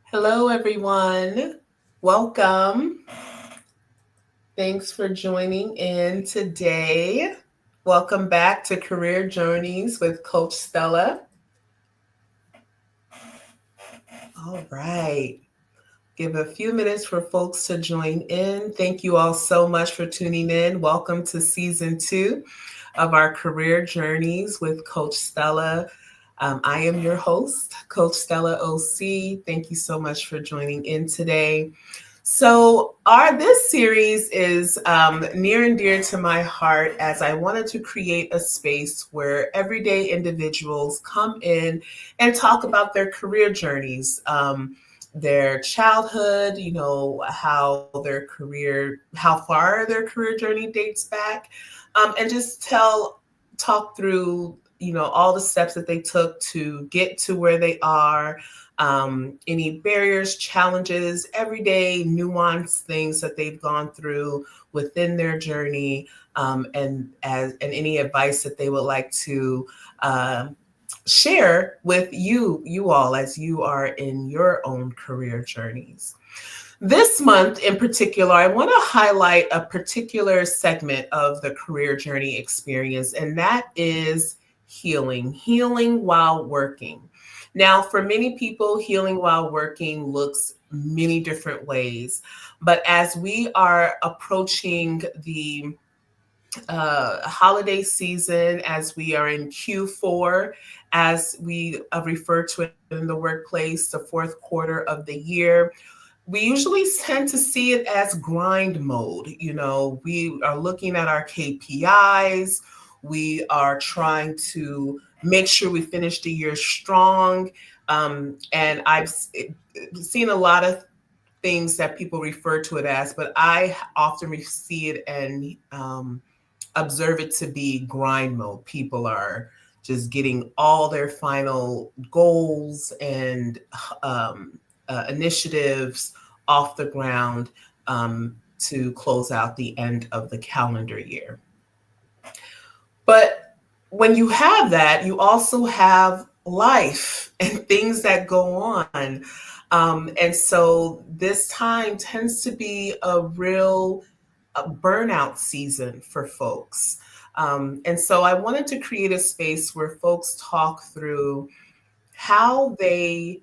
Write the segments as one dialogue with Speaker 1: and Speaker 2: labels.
Speaker 1: Hello, everyone. Welcome. Thanks for joining in today. Welcome back to Career Journeys with Coach Stella. All right. Give a few minutes for folks to join in. Thank you all so much for tuning in. Welcome to season 2 of our Career Journeys with Coach Stella. I am your host, Coach Stella OC. Thank you so much for joining in today. So, our this series is near and dear to my heart as I wanted to create a space where everyday individuals come in and talk about their career journeys, their childhood, how far their career journey dates back, and just talk through, all the steps that they took to get to where they are, any barriers, challenges, everyday nuanced things that they've gone through within their journey, and any advice that they would like to share with you all as you are in your own career journeys. This month in particular, I want to highlight a particular segment of the career journey experience, and that is healing while working. Now, for many people, healing while working looks many different ways. But as we are approaching the holiday season, as we are in Q4, as we refer to it in the workplace, the fourth quarter of the year, we usually tend to see it as grind mode. We are looking at our KPIs. We are trying to make sure we finish the year strong. And I've seen a lot of things that people refer to it as, but I often see it and observe it to be grind mode. People are just getting all their final goals and initiatives off the ground to close out the end of the calendar year. But when you have that, you also have life and things that go on. And so this time tends to be a real burnout season for folks. And so I wanted to create a space where folks talk through how they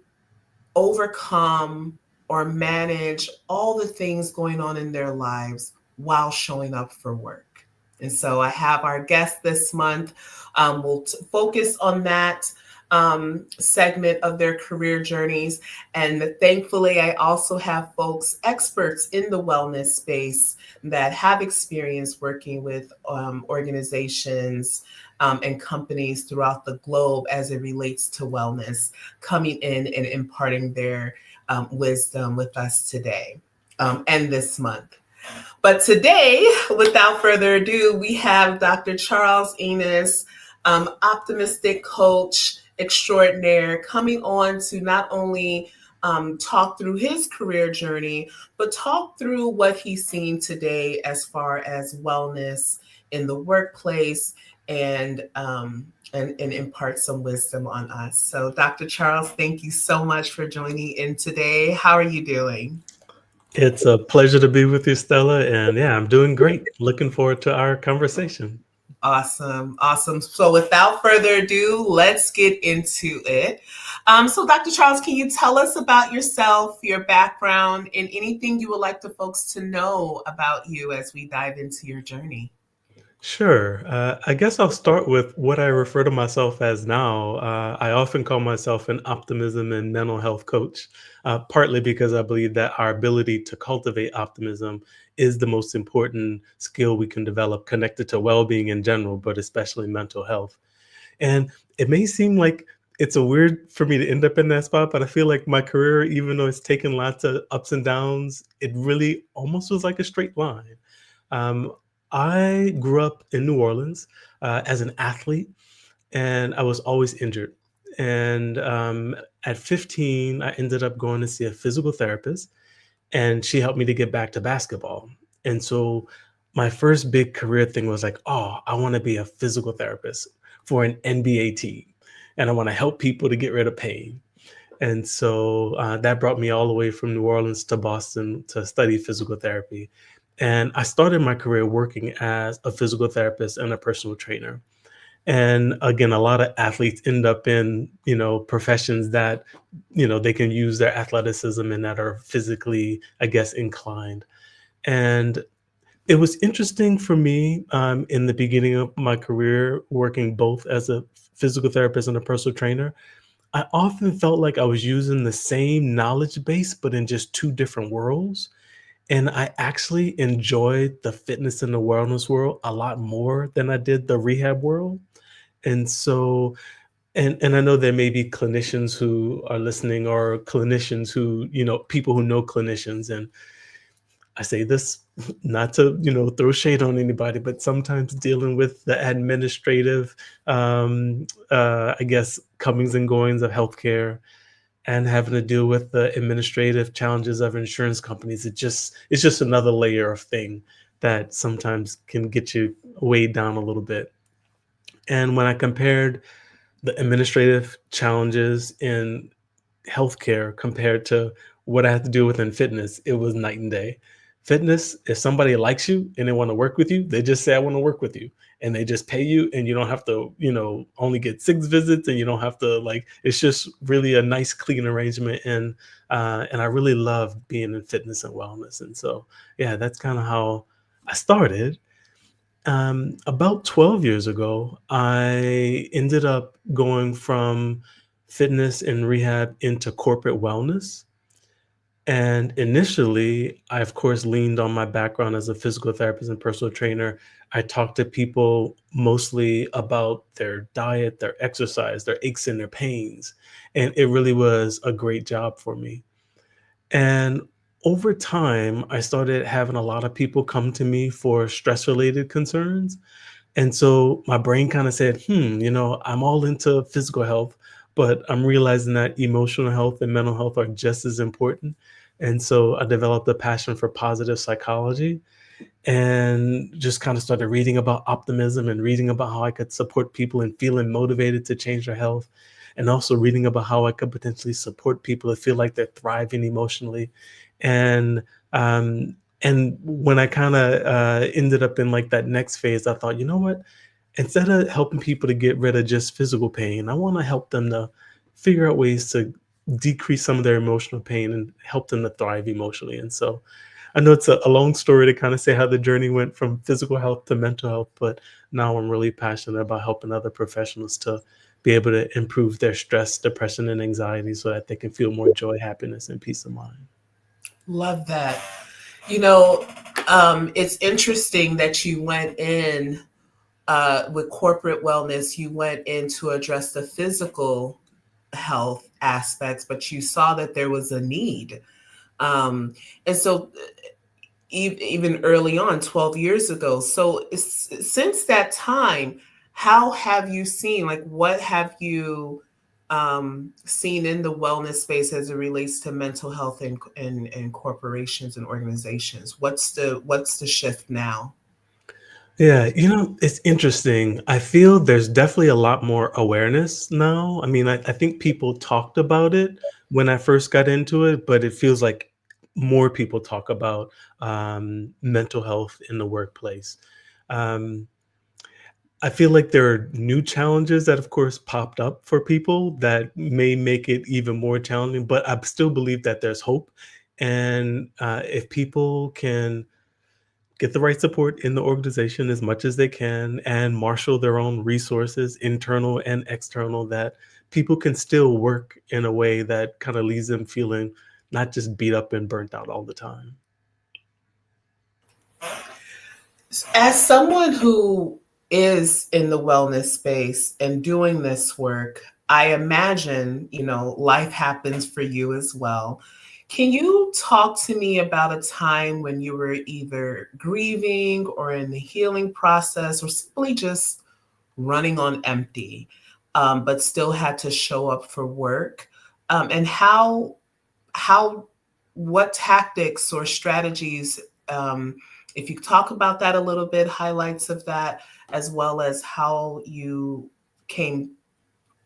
Speaker 1: overcome or manage all the things going on in their lives while showing up for work. And so I have our guest this month. We'll focus on that segment of their career journeys. And thankfully, I also have folks, experts in the wellness space that have experience working with organizations and companies throughout the globe as it relates to wellness, coming in and imparting their wisdom with us today and this month. But today, without further ado, we have Dr. Charles Enos, optimistic coach extraordinaire, coming on to not only talk through his career journey, but talk through what he's seen today as far as wellness in the workplace and impart some wisdom on us. So, Dr. Charles, thank you so much for joining in today. How are you doing?
Speaker 2: It's a pleasure to be with you, Stella. And yeah, I'm doing great. Looking forward to our conversation.
Speaker 1: Awesome. Awesome. So without further ado, let's get into it. So Dr. Charles, can you tell us about yourself, your background, and anything you would like the folks to know about you as we dive into your journey?
Speaker 2: Sure. I guess I'll start with what I refer to myself as now. I often call myself an optimism and mental health coach, partly because I believe that our ability to cultivate optimism is the most important skill we can develop connected to well being in general, but especially mental health. And it may seem like it's a weird for me to end up in that spot, but I feel like my career, even though it's taken lots of ups and downs, it really almost was like a straight line. Um, I grew up in New Orleans as an athlete, and I was always injured. And at 15, I ended up going to see a physical therapist, and she helped me to get back to basketball. And so my first big career thing was like, oh, I want to be a physical therapist for an NBA team, and I want to help people to get rid of pain. And so that brought me all the way from New Orleans to Boston to study physical therapy. And I started my career working as a physical therapist and a personal trainer. And again, a lot of athletes end up in, professions that, they can use their athleticism and that are physically, I guess, inclined. And it was interesting for me in the beginning of my career, working both as a physical therapist and a personal trainer. I often felt like I was using the same knowledge base, but in just two different worlds. And I actually enjoyed the fitness and the wellness world a lot more than I did the rehab world. And so, and I know there may be clinicians who are listening, or clinicians who, people who know clinicians. And I say this not to, throw shade on anybody, but sometimes dealing with the administrative, I guess, comings and goings of healthcare, and having to deal with the administrative challenges of insurance companies, it's just another layer of thing that sometimes can get you weighed down a little bit. And when I compared the administrative challenges in healthcare compared to what I had to deal with in fitness, it was night and day. Fitness, if somebody likes you and they want to work with you, they just say, I want to work with you. And they just pay you, and you don't have to, only get 6 visits, and you don't have to, like, it's just really a nice, clean arrangement. And I really love being in fitness and wellness. And so, yeah, that's kind of how I started. About 12 years ago, I ended up going from fitness and rehab into corporate wellness. And initially, I, of course, leaned on my background as a physical therapist and personal trainer. I talked to people mostly about their diet, their exercise, their aches and their pains. And it really was a great job for me. And over time, I started having a lot of people come to me for stress related concerns. And so my brain kind of said, I'm all into physical health, but I'm realizing that emotional health and mental health are just as important. And so I developed a passion for positive psychology, and just kind of started reading about optimism and reading about how I could support people in feeling motivated to change their health, and also reading about how I could potentially support people to feel like they're thriving emotionally. And and when I kind of ended up in like that next phase, I thought, you know what? Instead of helping people to get rid of just physical pain, I want to help them to figure out ways to decrease some of their emotional pain and help them to thrive emotionally. And so I know it's a long story to kind of say how the journey went from physical health to mental health, but now I'm really passionate about helping other professionals to be able to improve their stress, depression, and anxiety so that they can feel more joy, happiness, and peace of mind.
Speaker 1: Love that. You know, it's interesting that you went in with corporate wellness, you went in to address the physical health aspects, but you saw that there was a need. And so, even early on, 12 years ago. So, since that time, how have you seen, like, what have you seen in the wellness space as it relates to mental health in corporations and organizations? What's the shift now?
Speaker 2: Yeah, it's interesting. I feel there's definitely a lot more awareness now. I mean, I think people talked about it when I first got into it, but it feels like more people talk about mental health in the workplace. Um, I feel like there are new challenges that, of course, popped up for people that may make it even more challenging, but I still believe that there's hope. And if people can get the right support in the organization as much as they can and marshal their own resources, internal and external, that people can still work in a way that kind of leaves them feeling not just beat up and burnt out all the time.
Speaker 1: As someone who is in the wellness space and doing this work, I imagine, life happens for you as well. Can you talk to me about a time when you were either grieving or in the healing process or simply just running on empty, but still had to show up for work? And how what tactics or strategies, if you talk about that a little bit, highlights of that, as well as how you came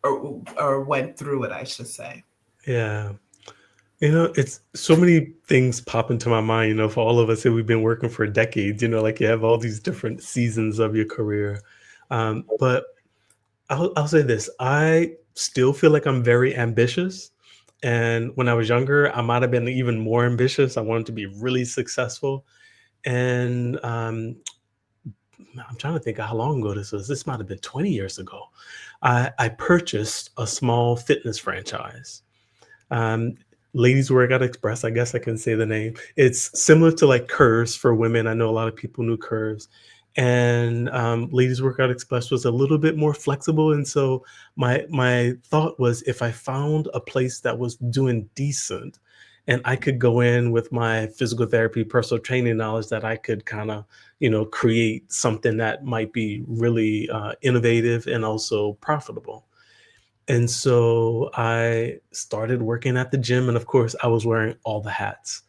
Speaker 1: or went through it, I should say.
Speaker 2: Yeah. It's so many things pop into my mind, for all of us that we've been working for decades, like you have all these different seasons of your career. But I'll say this, I still feel like I'm very ambitious. And when I was younger, I might have been even more ambitious. I wanted to be really successful. And I'm trying to think of how long ago this was. This might have been 20 years ago. I purchased a small fitness franchise. Um, Ladies Workout Express, I guess I can say the name. It's similar to like Curves for women. I know a lot of people knew Curves. And Ladies Workout Express was a little bit more flexible. And so my thought was if I found a place that was doing decent and I could go in with my physical therapy, personal training knowledge, that I could kind of, create something that might be really innovative and also profitable. And so I started working at the gym, and of course, I was wearing all the hats.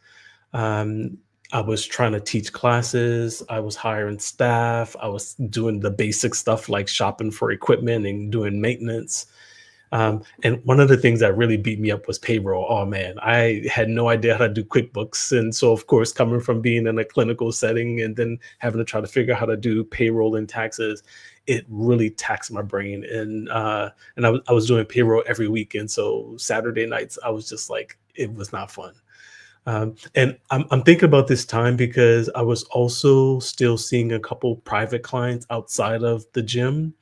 Speaker 2: Um, I was trying to teach classes, I was hiring staff, I was doing the basic stuff like shopping for equipment and doing maintenance. And one of the things that really beat me up was payroll. Oh man, I had no idea how to do QuickBooks. And so, of course, coming from being in a clinical setting and then having to try to figure out how to do payroll and taxes, it really taxed my brain. And I was doing payroll every week. And so Saturday nights, I was just like, it was not fun. And I'm thinking about this time because I was also still seeing a couple private clients outside of the gym,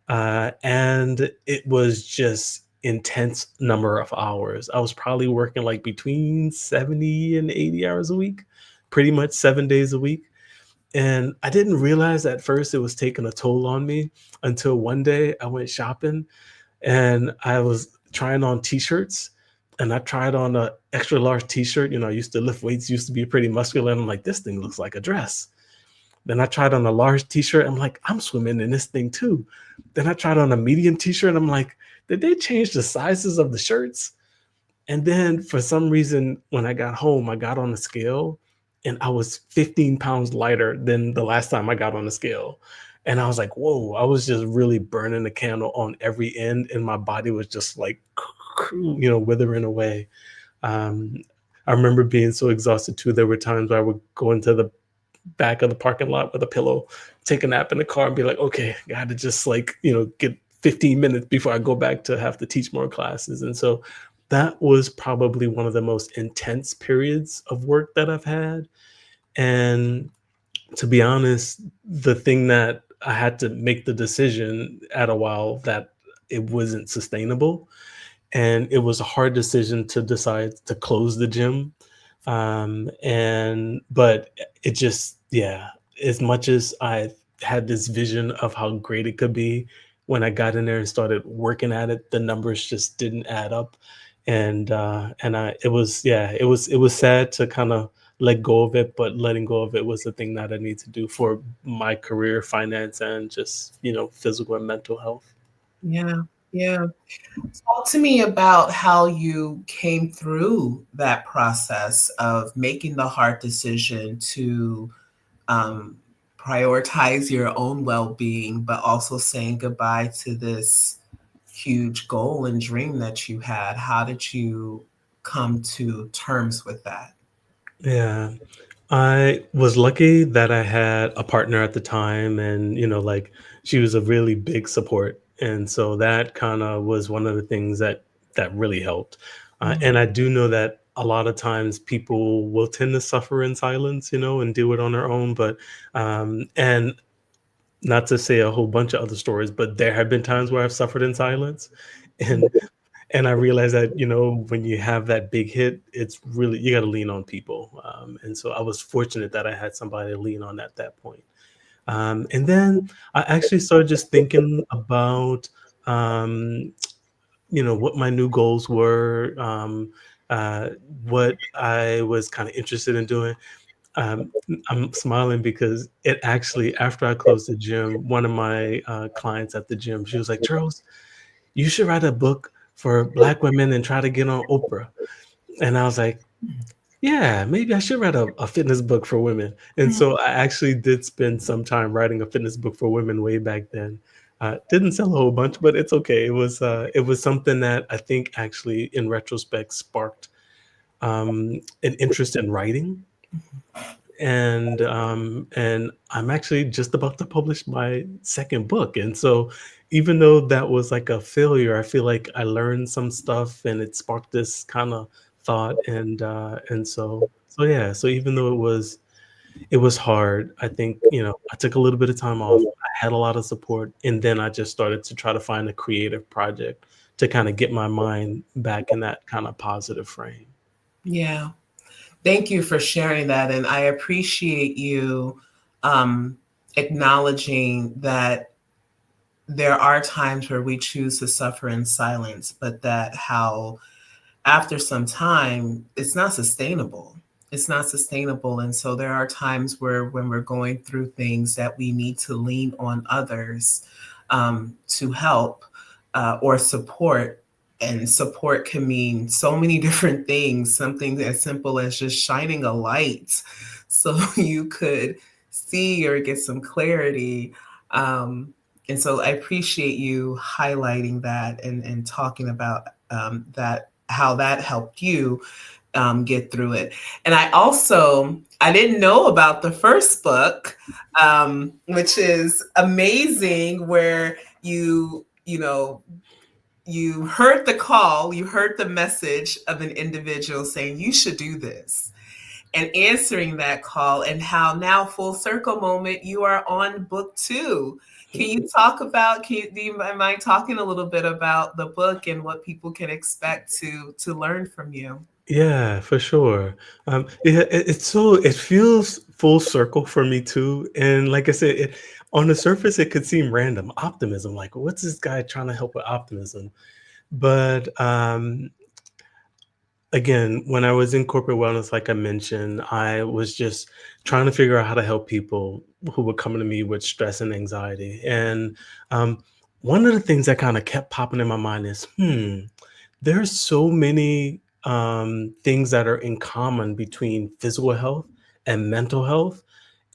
Speaker 2: and it was just intense number of hours. I was probably working like between 70 and 80 hours a week, pretty much 7 days a week. And I didn't realize at first it was taking a toll on me until one day I went shopping and I was trying on t-shirts, and I tried on a extra large t-shirt. I used to lift weights, used to be pretty muscular, and I'm like, this thing looks like a dress. Then I tried on a large t-shirt. I'm like, I'm swimming in this thing too. Then I tried on a medium t-shirt. I'm like, did they change the sizes of the shirts? And then for some reason, when I got home, I got on the scale and I was 15 pounds lighter than the last time I got on the scale. And I was like, whoa, I was just really burning the candle on every end. And my body was just like, withering away. Um, I remember being so exhausted too. There were times where I would go into the back of the parking lot with a pillow, take a nap in the car, and be like, okay, I had to just like, get 15 minutes before I go back to have to teach more classes. And so that was probably one of the most intense periods of work that I've had. And to be honest, the thing that I had to make the decision at a while that it wasn't sustainable, and it was a hard decision to decide to close the gym. And but it just, yeah, as much as I had this vision of how great it could be, when I got in there and started working at it, the numbers just didn't add up. And I it was, yeah, it was sad to kind of let go of it, but letting go of it was the thing that I need to do for my career, finance, and just, physical and mental health.
Speaker 1: Yeah, yeah. Talk to me about how you came through that process of making the hard decision to um, prioritize your own well being, but also saying goodbye to this huge goal and dream that you had. How did you come to terms with that?
Speaker 2: Yeah. I was lucky that I had a partner at the time, and, like, she was a really big support, and so that kinda was one of the things that really helped.
Speaker 1: Mm.
Speaker 2: And I do know that a lot of times people will tend to suffer in silence, and do it on their own, but, and not to say a whole bunch of other stories, but there have been times where I've suffered in silence, and I realized that, when you have that big hit, it's really, you got to lean on people. And so I was fortunate that I had somebody to lean on at that point. And then I actually started just thinking about, um, what my new goals were, uh, what I was kind of interested in doing. Um, I'm smiling because it actually, after I closed the gym, one of my clients at the gym, she was like, Charles, you should write a book for Black women and try to get on Oprah. And I was like, yeah, maybe I should write a fitness book for women. And so I actually did spend some time writing a fitness book for women way back then. Didn't sell a whole bunch, but it's okay. It was something that I think actually, in retrospect, sparked an interest in writing, and I'm actually just about to publish my second book, and so even though that was like a failure, I feel like I learned some stuff, and it sparked this kind of thought, and so yeah, so even though it was hard, I think, I took a little bit of time off. I had a lot of support, and then I just started to try to find a creative project to kind of get my mind back in that kind of positive frame.
Speaker 1: Yeah. Thank you for sharing that. And I appreciate you um, acknowledging that there are times where we choose to suffer in silence, but that how after some time, it's not sustainable. It's not sustainable. And so there are times where, when we're going through things, that we need to lean on others to help or support. And support can mean so many different things, something as simple as just shining a light so you could see or get some clarity. Um, and so I appreciate you highlighting that and talking about that, how that helped you get through it. And I didn't know about the first book, which is amazing, where you heard the call, you heard the message of an individual saying you should do this, and answering that call, and how now, full circle moment, you are on book two. Can you talk about, do you mind talking a little bit about the book and what people can expect to learn from you?
Speaker 2: Yeah, for sure. Yeah, it feels full circle for me too. And like I said, on the surface, it could seem random. Optimism, like what's this guy trying to help with optimism? But again, when I was in corporate wellness, like I mentioned, I was just trying to figure out how to help people who were coming to me with stress and anxiety. And um, one of the things that kind of kept popping in my mind is, there's so many things that are in common between physical health and mental health.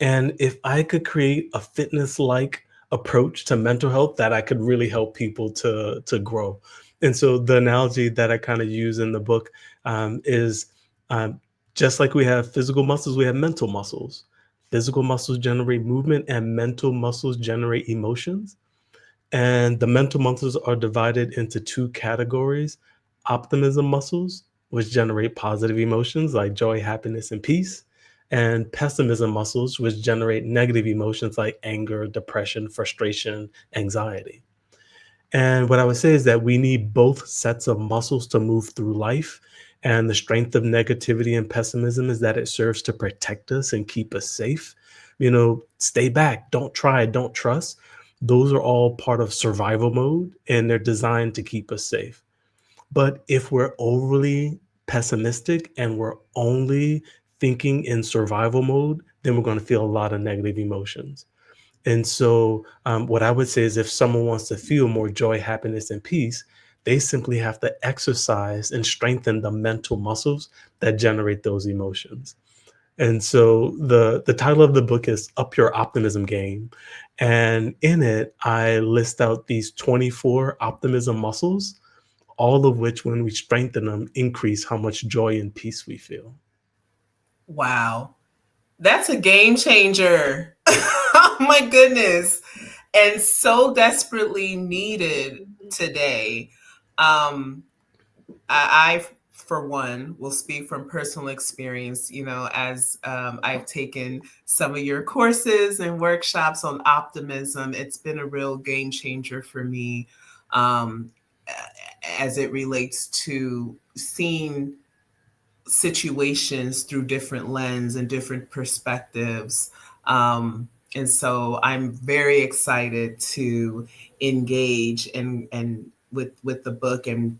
Speaker 2: And if I could create a fitness like approach to mental health, that I could really help people to grow. And so the analogy that I kind of use in the book is um, just like we have physical muscles, we have mental muscles. Physical muscles generate movement, and mental muscles generate emotions. And the mental muscles are divided into two categories: optimism muscles, which generate positive emotions like joy, happiness, and peace, and pessimism muscles, which generate negative emotions like anger, depression, frustration, anxiety. And what I would say is that we need both sets of muscles to move through life. And the strength of negativity and pessimism is that it serves to protect us and keep us safe. Stay back, don't try, don't trust. Those are all part of survival mode, and they're designed to keep us safe. But if we're overly pessimistic and we're only thinking in survival mode, then we're going to feel a lot of negative emotions. And so, what I would say is, if someone wants to feel more joy, happiness, and peace, they simply have to exercise and strengthen the mental muscles that generate those emotions. And so, the title of the book is "Up Your Optimism Game," and in it, I list out these 24 optimism muscles, all of which, when we strengthen them, increase how much joy and peace we feel.
Speaker 1: Wow, that's a game changer. Oh my goodness. And so desperately needed today. Um, for one, will speak from personal experience, as I've taken some of your courses and workshops on optimism. It's been a real game changer for me, um, as it relates to seeing situations through different lens and different perspectives. And so I'm very excited to engage and with the book and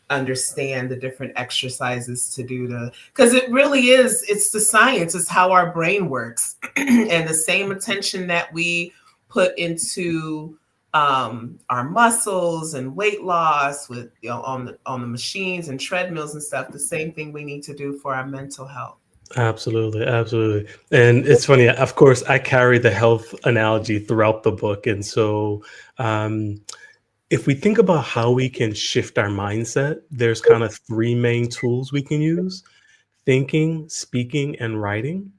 Speaker 1: understand the different exercises to do, to because it really is, it's the science, it's how our brain works. And the same attention that we put into our muscles and weight loss with, on the machines and treadmills and stuff, the same thing we need to do for our mental health.
Speaker 2: Absolutely, absolutely. And it's funny, of course, I carry the health analogy throughout the book. And so, um, if we think about how we can shift our mindset, there's kind of three main tools we can use: thinking, speaking, and writing.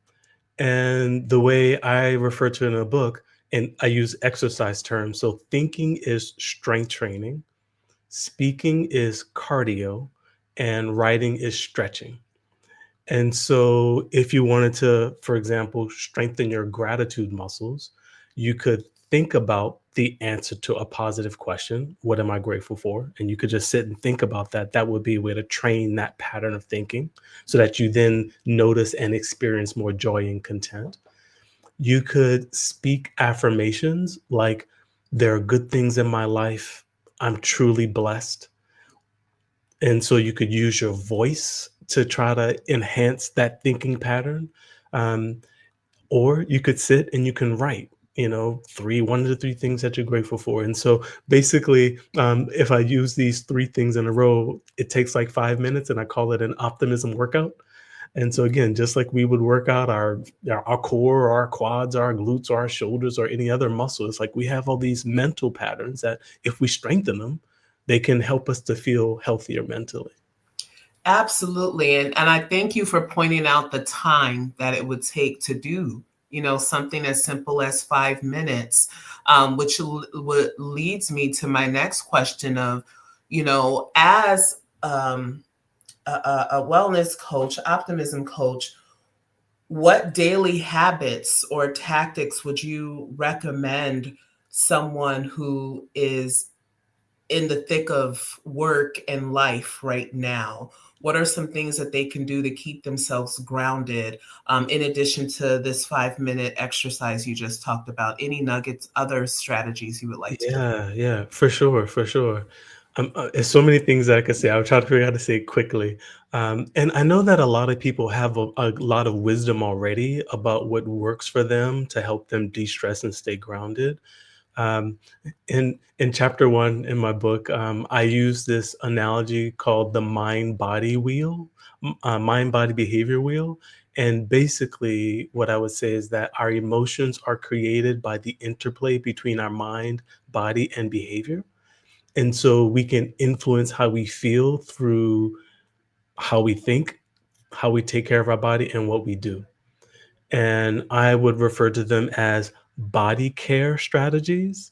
Speaker 2: And the way I refer to it in a book, and I use exercise terms. So, thinking is strength training, speaking is cardio, and writing is stretching. And so, if you wanted to, for example, strengthen your gratitude muscles, you could think about the answer to a positive question. What am I grateful for? And you could just sit and think about that. That would be a way to train that pattern of thinking so that you then notice and experience more joy and content. You could speak affirmations like, there are good things in my life. I'm truly blessed. And so you could use your voice to try to enhance that thinking pattern. Um, or you could sit and you can write, one of the three things that you're grateful for. And so basically, if I use these three things in a row, it takes like 5 minutes, and I call it an optimism workout. And so again, just like we would work out our core, our quads, our glutes, our shoulders, or any other muscle, it's like we have all these mental patterns that if we strengthen them, they can help us to feel healthier mentally.
Speaker 1: Absolutely. And I thank you for pointing out the time that it would take to do, something as simple as 5 minutes, which leads me to my next question of, as a wellness coach, optimism coach, what daily habits or tactics would you recommend someone who is in the thick of work and life right now? What are some things that they can do to keep themselves grounded, in addition to this 5 minute exercise you just talked about? Any nuggets, other strategies you would like to?
Speaker 2: Yeah, yeah, for sure, for sure. There's so many things that I could say. I'll try to figure out how to say it quickly. And I know that a lot of people have a lot of wisdom already about what works for them to help them de-stress and stay grounded. Um, in chapter one in my book, I use this analogy called the mind-body wheel, mind-body behavior wheel. And basically, what I would say is that our emotions are created by the interplay between our mind, body, and behavior. And so we can influence how we feel through how we think, how we take care of our body, and what we do. And I would refer to them as body care strategies,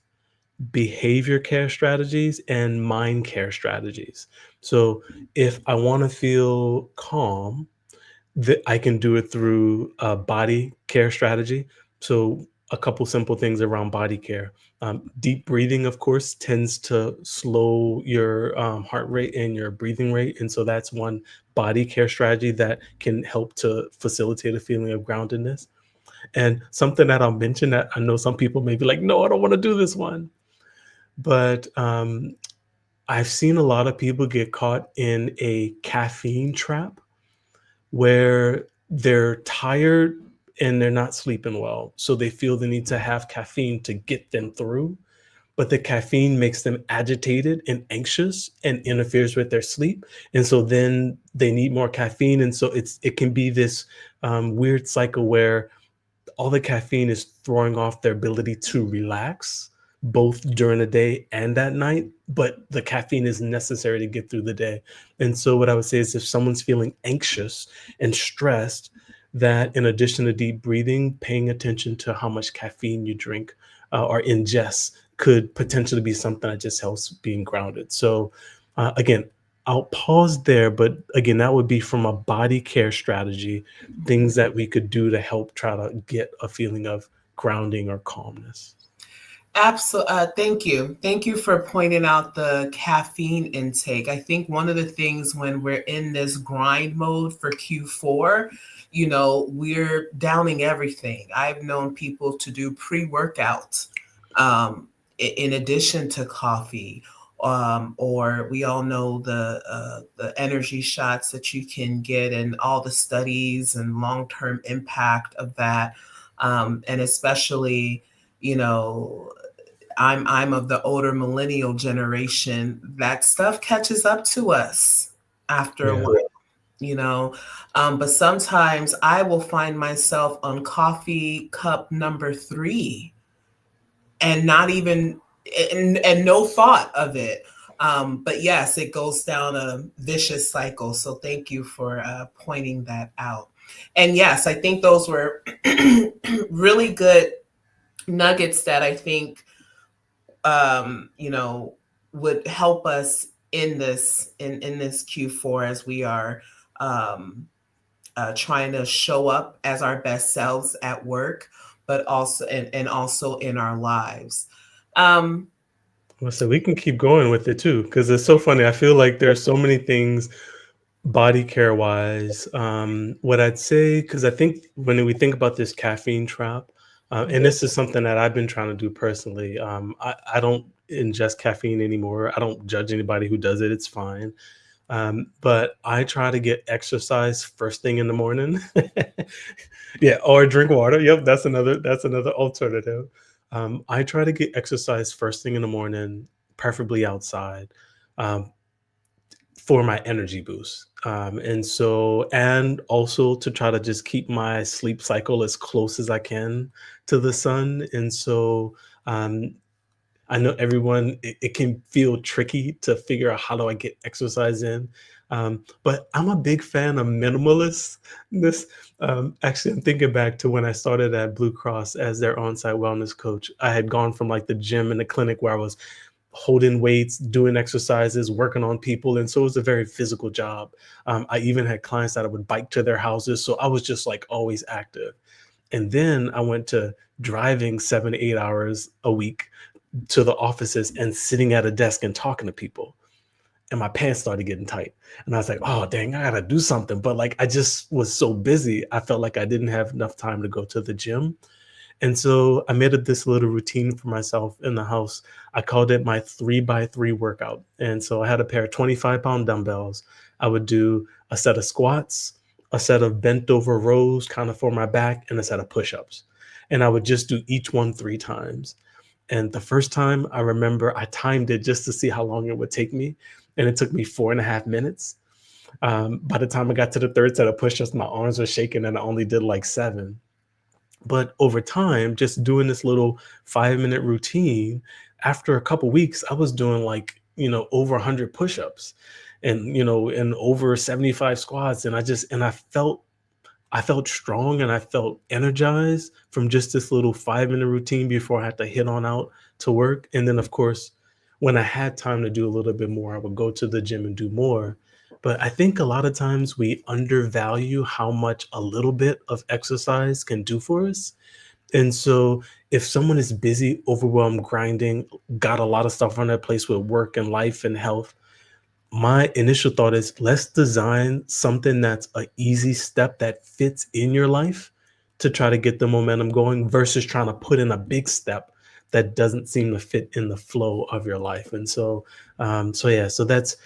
Speaker 2: behavior care strategies, and mind care strategies. So if I want to feel calm, I can do it through a body care strategy. So a couple simple things around body care. Deep breathing, of course, tends to slow your heart rate and your breathing rate. And so that's one body care strategy that can help to facilitate a feeling of groundedness. And something that I'll mention that I know some people may be like, no, I don't want to do this one. But I've seen a lot of people get caught in a caffeine trap where they're tired and they're not sleeping well. So they feel the need to have caffeine to get them through. But the caffeine makes them agitated and anxious and interferes with their sleep. And so then they need more caffeine. And so it can be this weird cycle where all the caffeine is throwing off their ability to relax both during the day and at night, but the caffeine is necessary to get through the day. And so what I would say is if someone's feeling anxious and stressed, that in addition to deep breathing, paying attention to how much caffeine you drink or ingest could potentially be something that just helps being grounded. So again, I'll pause there, but again, that would be from a body care strategy, things that we could do to help try to get a feeling of grounding or calmness.
Speaker 1: Absolutely. Thank you. Thank you for pointing out the caffeine intake. I think one of the things when we're in this grind mode for Q4, we're downing everything. I've known people to do pre-workout, in addition to coffee. Or we all know the energy shots that you can get and all the studies and long-term impact of that. And especially, you know, I'm of the older millennial generation. That stuff catches up to us after a
Speaker 2: Yeah.
Speaker 1: while. you know. But sometimes I will find myself on coffee cup number three and not even and no thought of it. But yes, it goes down a vicious cycle. So thank you for pointing that out. And yes, I think those were really good nuggets that I think you know would help us in this Q4 as we are um, trying to show up as our best selves at work, but also and also in our lives. Um,
Speaker 2: Well, so we can keep going with it too, because it's so funny. I feel like there's so many things body care wise. What I'd say, because I think when we think about this caffeine trap, and this is something that I've been trying to do personally. I don't ingest caffeine anymore. I don't judge anybody who does it. It's fine. But I try to get exercise first thing in the morning. Yeah, or drink water. Yep, that's another alternative. I try to get exercise first thing in the morning, preferably outside, um, for my energy boost. And also to try to just keep my sleep cycle as close as I can to the sun. Um, I know everyone, it can feel tricky to figure out how do I get exercise in. But I'm a big fan of minimalistness. Actually, I'm thinking back to when I started at Blue Cross as their on-site wellness coach. I had gone from like the gym and the clinic where I was holding weights, doing exercises, working on people. And so it was a very physical job. I even had clients that I would bike to their houses. So I was just like always active. And then I went to driving 7 to 8 hours a week to the offices and sitting at a desk and talking to people. And my pants started getting tight. And I was like, oh, dang, I gotta do something. But like, I just was so busy. I felt like I didn't have enough time to go to the gym. And so I made it this little routine for myself in the house. I called it my 3 by 3 workout. And so I had a pair of 25-pound dumbbells. I would do a set of squats, a set of bent over rows, kind of for my back, and a set of push ups. And I would just do each one 3 times. And the first time I remember I timed it just to see how long it would take me. And it took me 4.5 minutes. By the time I got to the third set of push ups, my arms were shaking and I only did like seven. But over time, just doing this little 5 minute routine, after a couple weeks, I was doing like, over 100 push ups and over 75 squats. And I felt strong and I felt energized from just this little 5 minute routine before I had to hit on out to work. And then, of course, when I had time to do a little bit more, I would go to the gym and do more. But I think a lot of times we undervalue how much a little bit of exercise can do for us. And so, if someone is busy, overwhelmed, grinding, got a lot of stuff on their place with work and life and health, my initial thought is let's design something that's a easy step that fits in your life to try to get the momentum going versus trying to put in a big step that doesn't seem to fit in the flow of your life. And so yeah, so that's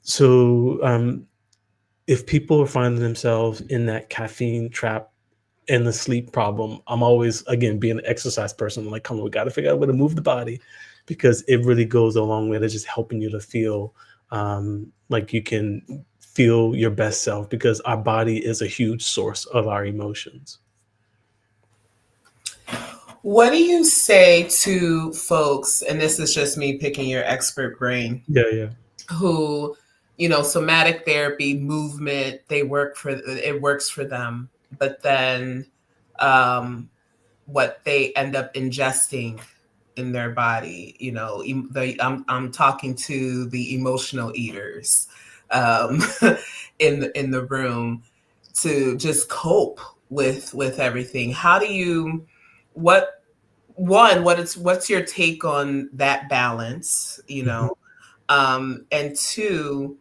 Speaker 2: so if people are finding themselves in that caffeine trap and the sleep problem, I'm always, again, being an exercise person, I'm like, come on, we got to figure out a way to move the body because it really goes a long way to just helping you to feel like you can feel your best self because our body is a huge source of our emotions.
Speaker 1: what do you say to folks, and this is just me picking your expert brain,
Speaker 2: Yeah, yeah.
Speaker 1: who, somatic therapy, movement, it works for them, but then um, what they end up ingesting in their body, I'm talking to the emotional eaters um, in the room to just cope with everything. How do you what what's your take on that balance,
Speaker 2: Mhm.
Speaker 1: and two,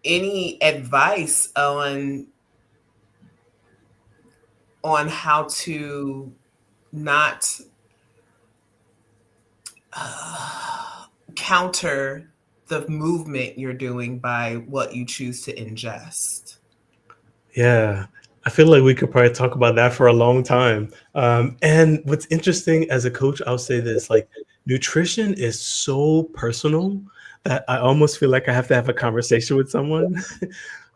Speaker 1: any advice on how to not counter the movement you're doing by what you choose to ingest?
Speaker 2: Yeah, I feel like we could probably talk about that for a long time. And what's interesting as a coach, I'll say this: like nutrition is so personal that I almost feel like I have to have a conversation with someone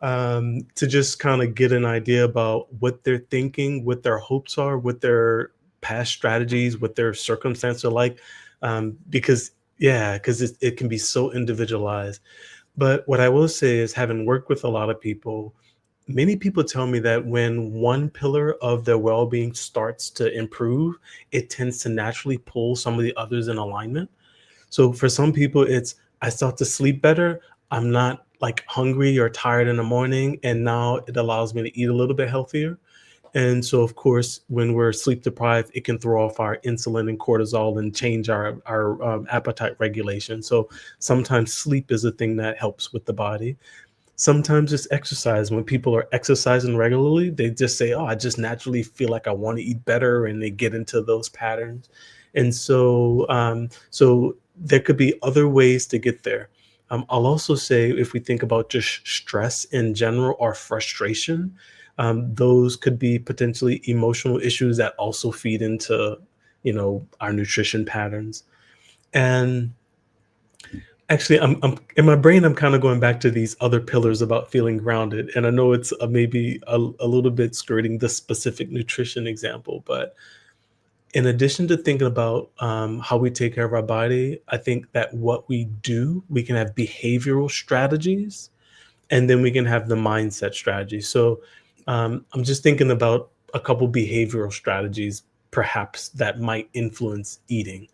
Speaker 2: to just kind of get an idea about what they're thinking, what their hopes are, what their past strategies, what their circumstances are like. Because, yeah, because it can be so individualized. But what I will say is, having worked with a lot of people, many people tell me that when one pillar of their well being starts to improve, it tends to naturally pull some of the others in alignment. So for some people, it's I start to sleep better. I'm not like hungry or tired in the morning. And now it allows me to eat a little bit healthier. And so, of course, when we're sleep deprived, it can throw off our insulin and cortisol and change our appetite regulation. So sometimes sleep is a thing that helps with the body. Sometimes it's exercise. When people are exercising regularly, they just say, "Oh, I just naturally feel like I want to eat better," and they get into those patterns. And so there could be other ways to get there. I'll also say, if we think about just stress in general or frustration, those could be potentially emotional issues that also feed into, our nutrition patterns. And actually, I'm in my brain, I'm kinda going back to these other pillars about feeling grounded, and I know it's, maybe a little bit skirting the specific nutrition example, but in addition to thinking about, how we take care of our body, I think that what we do, we can have behavioral strategies, and then we can have the mindset strategy. So, I'm just thinking about a couple behavioral strategies, perhaps, that might influence eating.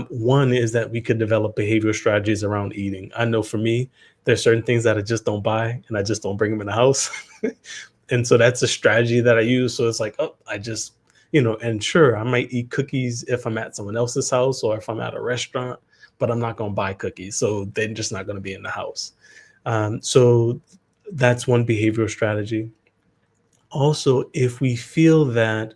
Speaker 2: One is that we could develop behavioral strategies around eating. I know for me, there's certain things that I just don't buy and I just don't bring them in the house. And so that's a strategy that I use. So it's like, oh, I just, and sure, I might eat cookies if I'm at someone else's house or if I'm at a restaurant, but I'm not going to buy cookies. So they're just not going to be in the house. So that's one behavioral strategy. Also, if we feel that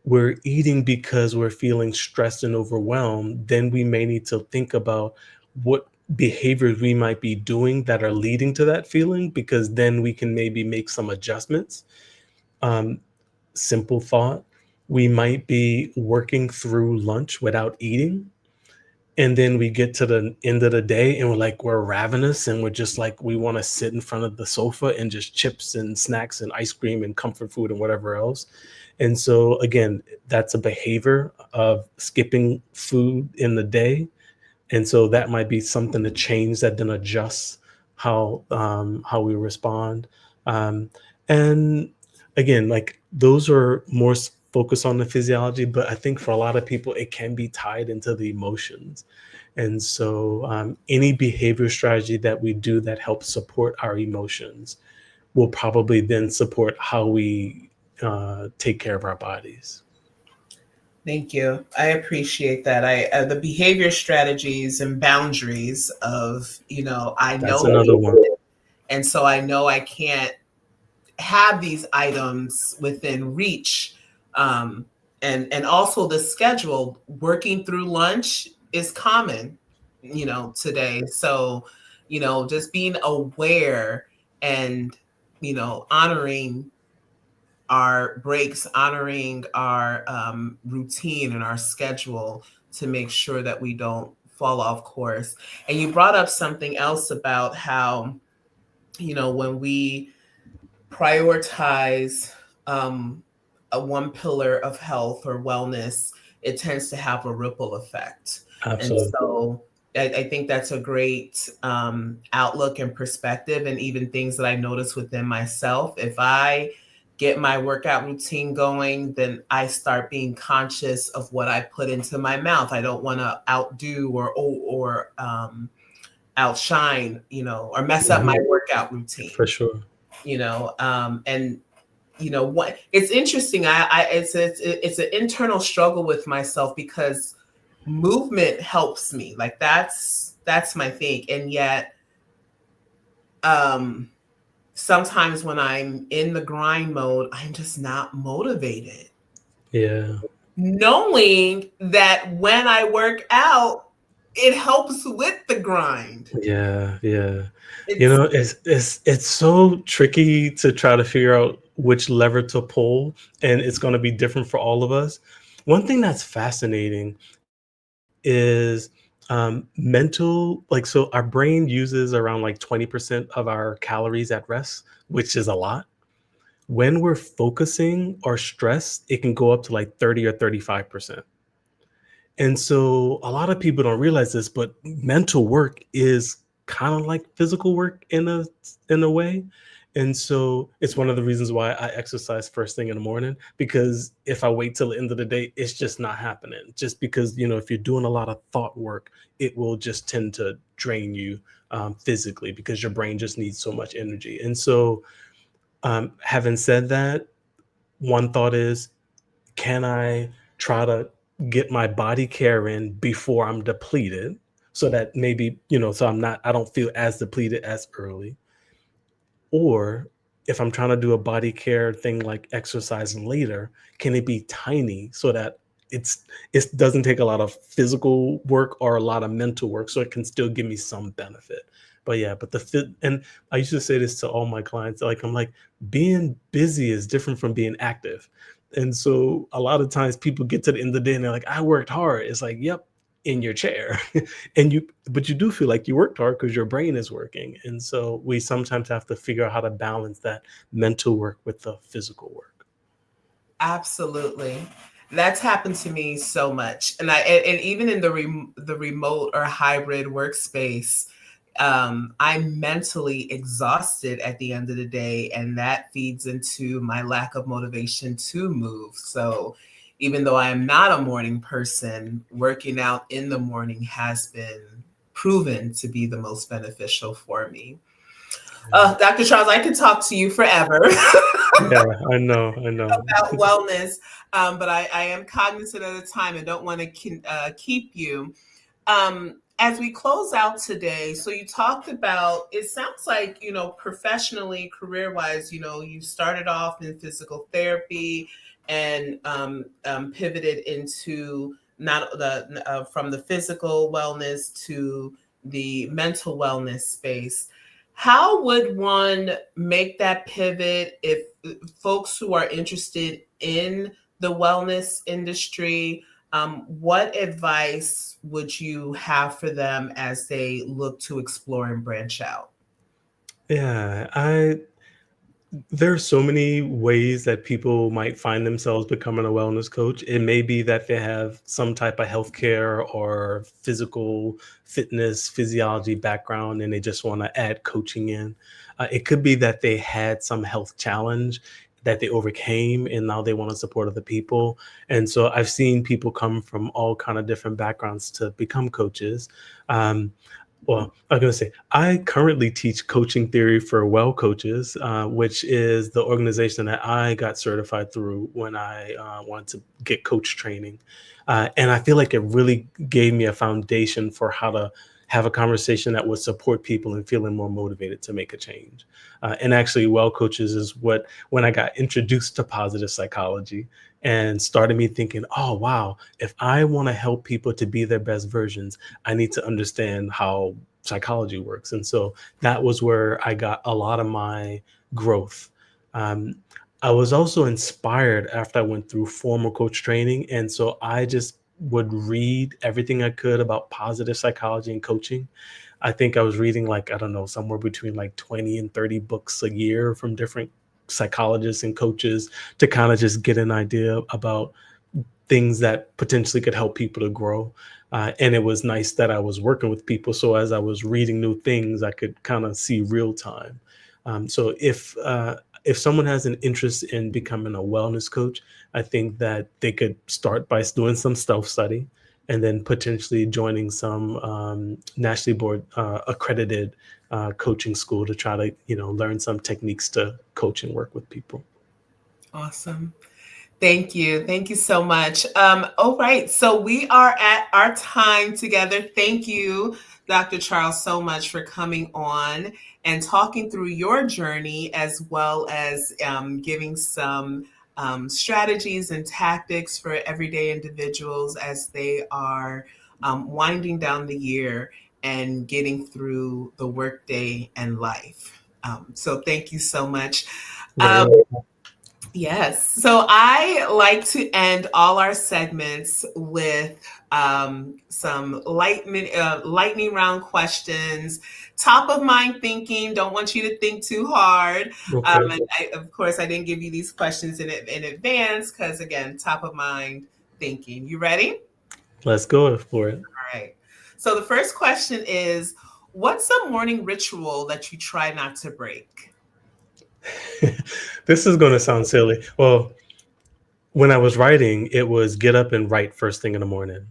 Speaker 2: we're eating because we're feeling stressed and overwhelmed, then we may need to think about what behaviors we might be doing that are leading to that feeling, because then we can maybe make some adjustments. Um, Simple thought, we might be working through lunch without eating, and then we get to the end of the day and we're ravenous and we're just like we want to sit in front of the sofa and just chips and snacks and ice cream and comfort food and whatever else. And so again, that's a behavior of skipping food in the day, and so that might be something to change, that then adjusts how we respond. um, and again, like, those are more focused on the physiology, but I think for a lot of people it can be tied into the emotions. And so any behavior strategy that we do that helps support our emotions will probably then support how we take care of our bodies.
Speaker 1: Thank you. I appreciate that. I the behavior strategies and boundaries of, I
Speaker 2: That's
Speaker 1: know,
Speaker 2: another one.
Speaker 1: and so I know I can't have these items within reach. Um, and also the schedule, working through lunch is common, today. So, just being aware and, honoring our breaks, honoring our routine and our schedule to make sure that we don't fall off course. And you brought up something else about how, when we prioritize a one pillar of health or wellness, it tends to have a ripple effect. And
Speaker 2: Absolutely.
Speaker 1: so I think that's a great outlook and perspective, and even things that I notice within myself. If I get my workout routine going, then I start being conscious of what I put into my mouth. I don't want to outdo or outshine, or mess up my
Speaker 2: Mhm.
Speaker 1: workout routine,
Speaker 2: For sure.
Speaker 1: and what it's interesting. It's an internal struggle with myself because movement helps me. Like that's my thing, and yet um sometimes when I'm in the grind mode, I'm just not motivated,
Speaker 2: Yeah.
Speaker 1: knowing that when I work out, it helps with the grind.
Speaker 2: Yeah, yeah.
Speaker 1: It's
Speaker 2: It's so tricky to try to figure out which lever to pull, and it's gonna be different for all of us. One thing that's fascinating is, Mental, like, so our brain uses around like 20% of our calories at rest, which is a lot. When we're focusing or stressed, it can go up to like 30 or 35%. And so a lot of people don't realize this, but mental work is kind of like physical work in a way. And so it's one of the reasons why I exercise first thing in the morning, because if I wait till the end of the day, it's just not happening. Just because, if you're doing a lot of thought work, it will just tend to drain you physically, because your brain just needs so much energy. And so, having said that, one thought is, can I try to get my body care in before I'm depleted, so that maybe, so I don't feel as depleted as early? Or if I'm trying to do a body care thing like exercise later, can it be tiny so that it's it doesn't take a lot of physical work or a lot of mental work, so it can still give me some benefit? But yeah, but the fit and I used to say this to all my clients, like, I'm like, being busy is different from being active. And so a lot of times people get to the end of the day and they're like, I worked hard. It's like, yep, in your chair. And but you do feel like you worked hard because your brain is working. And so we sometimes have to figure out how to balance that mental work with the physical work.
Speaker 1: Absolutely. That's happened to me so much. And even in the remote or hybrid workspace, I'm mentally exhausted at the end of the day, and that feeds into my lack of motivation to move. So even though I am not a morning person, working out in the morning has been proven to be the most beneficial for me. Dr. Charles, I could talk to you forever.
Speaker 2: Yeah, I know, I know.
Speaker 1: About wellness, but I am cognizant of the time and don't want to keep you. As we close out today, so you talked about, it sounds like, professionally, career wise, you started off in physical therapy and pivoted into not the from the physical wellness to the mental wellness space. How would one make that pivot if folks who are interested in the wellness industry? What advice would you have for them as they look to explore and branch out?
Speaker 2: Yeah, I There are so many ways that people might find themselves becoming a wellness coach. It may be that they have some type of healthcare or physical fitness, physiology background, and they just want to add coaching in. It could be that they had some health challenge that they overcame, and now they want to support other people. And so I've seen people come from all kind of different backgrounds to become coaches. Um, well, I was going to say, I currently teach coaching theory for well coaches, which is the organization that I got certified through when I wanted to get coach training. And I feel like it really gave me a foundation for how to have a conversation that would support people in feeling more motivated to make a change. And actually, well coaches is when I got introduced to positive psychology and started me thinking, oh, wow, if I want to help people to be their best versions, I need to understand how psychology works. And so that was where I got a lot of my growth. Um, I was also inspired after I went through formal coach training. And so I just would read everything I could about positive psychology and coaching. I think I was reading, like, I don't know, somewhere between like 20 and 30 books a year from different psychologists and coaches to kind of just get an idea about things that potentially could help people to grow. And it was nice that I was working with people. So as I was reading new things, I could kind of see real time. So if someone has an interest in becoming a wellness coach, I think that they could start by doing some self study and then potentially joining some nationally board accredited coaching school to try to learn some techniques to coach and work with people.
Speaker 1: Awesome. Thank you. Thank you so much. All right. So we are at our time together. Thank you, Dr. Charles, so much for coming on and talking through your journey, as well as giving some strategies and tactics for everyday individuals as they are winding down the year and getting through the workday and life. So thank you so much.
Speaker 2: Very
Speaker 1: Um,
Speaker 2: well.
Speaker 1: Yes. So I like to end all our segments with some lightning round questions, top of mind thinking. Don't want you to think too hard.
Speaker 2: Okay,
Speaker 1: Of course, I didn't give you these questions in advance because, again, top of mind thinking. You ready?
Speaker 2: let's go for it.
Speaker 1: All right. So the first question is, what's a morning ritual that you try not to break?
Speaker 2: This is going to sound silly. Well, when I was writing, it was get up and write first thing in the morning.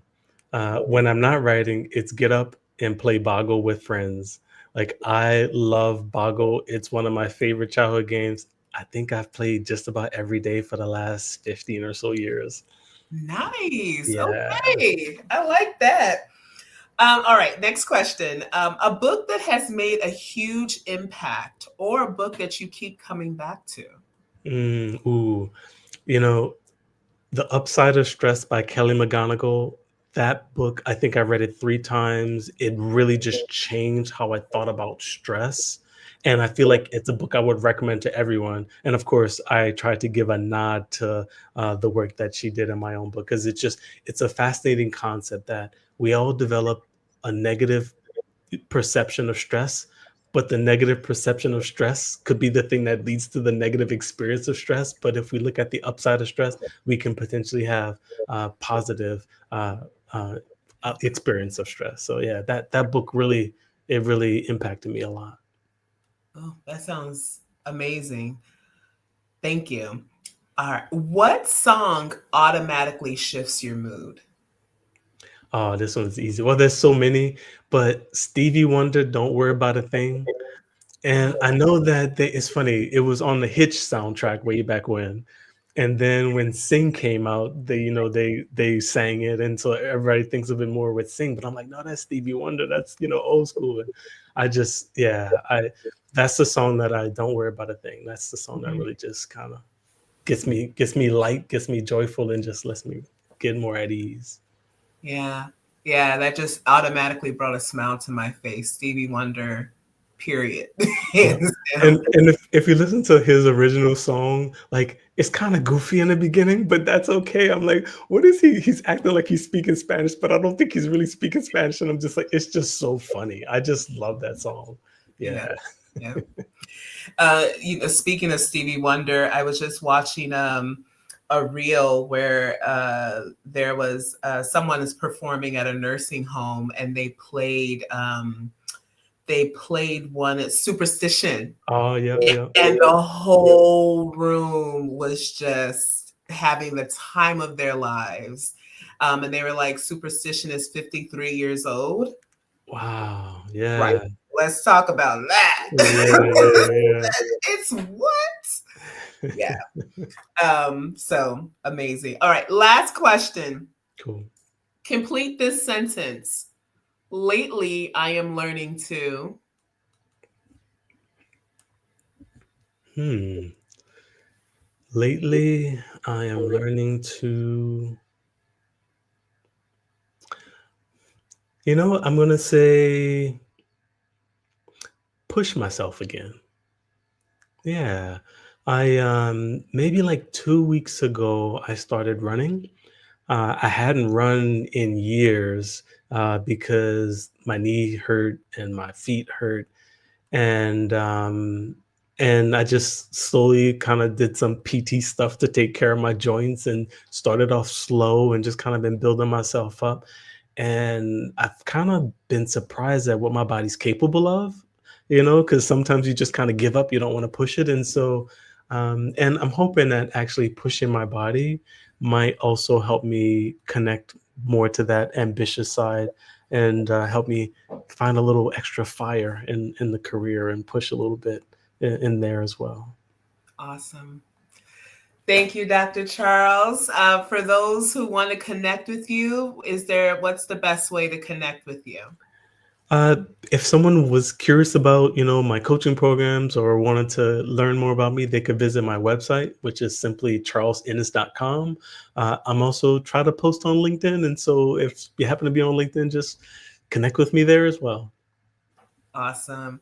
Speaker 2: When I'm not writing, it's get up and play Boggle with friends. Like I love Boggle. It's one of my favorite childhood games. I think I've played just about every day for the last 15 or so years.
Speaker 1: Nice.
Speaker 2: Yeah.
Speaker 1: Okay. I like that. All right. Next question. A book that has made a huge impact or a book that you keep coming back to?
Speaker 2: Ooh. You know, The Upside of Stress by Kelly McGonigal, that book, I think I read it 3 times. It really just changed how I thought about stress, and I feel like it's a book I would recommend to everyone, and of course, I tried to give a nod to, the work that she did in my own book because it's a fascinating concept that we all develop a negative perception of stress, but the negative perception of stress could be the thing that leads to the negative experience of stress. But if we look at the upside of stress, we can potentially have positive uh, uh, experience of stress. So yeah, that book really it really impacted me a lot.
Speaker 1: Oh, that sounds amazing. Thank you. All right. What song automatically shifts your mood?
Speaker 2: Oh, this one's easy. Well, there's so many, but Stevie Wonder, "Don't Worry About a Thing." And I know that it's funny, it was on the Hitch soundtrack way back when, and then when Sing came out, they sang it, and so everybody thinks of it more with Sing, but I'm like, "No, that's Stevie Wonder, that's, old school," and I just yeah, I that's the song that I don't worry about a thing. That's the song that
Speaker 1: Mhm.
Speaker 2: really just kinda gets me light, gets me joyful, and just lets me get more at ease.
Speaker 1: Yeah. Yeah, that just automatically brought a smile to my face. Stevie Wonder, period.
Speaker 2: Yeah.
Speaker 1: Hands down.
Speaker 2: And if you listen to his original song, like, it's kinda goofy in the beginning, but that's okay. I'm like, "What is he?" He's acting like he's speaking Spanish, but I don't think he's really speaking Spanish, and I'm just like, it's just so funny. I just love that song.
Speaker 1: Yeah.
Speaker 2: Yeah.
Speaker 1: Yeah. Speaking of Stevie Wonder, I was just watching a reel where there was someone is performing at a nursing home, and they played one at Superstition,
Speaker 2: Oh, yep, yep.
Speaker 1: and the whole room was just having the time of their lives. And they were like, Superstition is 53 years old.
Speaker 2: Wow,
Speaker 1: Right.
Speaker 2: yeah.
Speaker 1: Let's talk about
Speaker 2: Yeah,
Speaker 1: that.
Speaker 2: yeah,
Speaker 1: It's what? Yeah.
Speaker 2: yeah.
Speaker 1: So amazing. All right, last question.
Speaker 2: Cool.
Speaker 1: Complete this sentence. Lately, I am learning to.
Speaker 2: Hmm. Lately, I am learning to I'm gonna say push myself again. Yeah. Maybe like 2 weeks ago, I started running. I hadn't run in years, because my knee hurt and my feet hurt, and, um, and I just slowly kinda did some PT stuff to take care of my joints and started off slow and just kinda been building myself up, and I've kinda been surprised at what my body's capable of, because sometimes you just kinda give up, you don't wanna push it, and so, and I'm hoping that actually pushing my body might also help me connect more to that ambitious side and, help me find a little extra fire in the career and push a little bit in there as well.
Speaker 1: Awesome. Thank you, Dr. Charles. For those who want to connect with you, what's the best way to connect with you?
Speaker 2: Uh, if someone was curious about, my coaching programs or wanted to learn more about me, they could visit my website, which is simply charlesinnes.com. I'm also try to post on LinkedIn, and so if you happen to be on LinkedIn, just connect with me there as well.
Speaker 1: Awesome.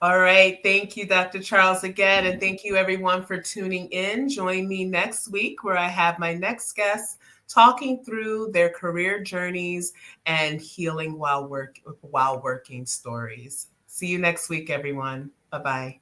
Speaker 1: All right. Thank you, Dr. Charles, again. And thank you, everyone, for tuning in. Join me next week where I have my next guest talking through their career journeys and healing while working stories. See you next week, everyone. Bye bye.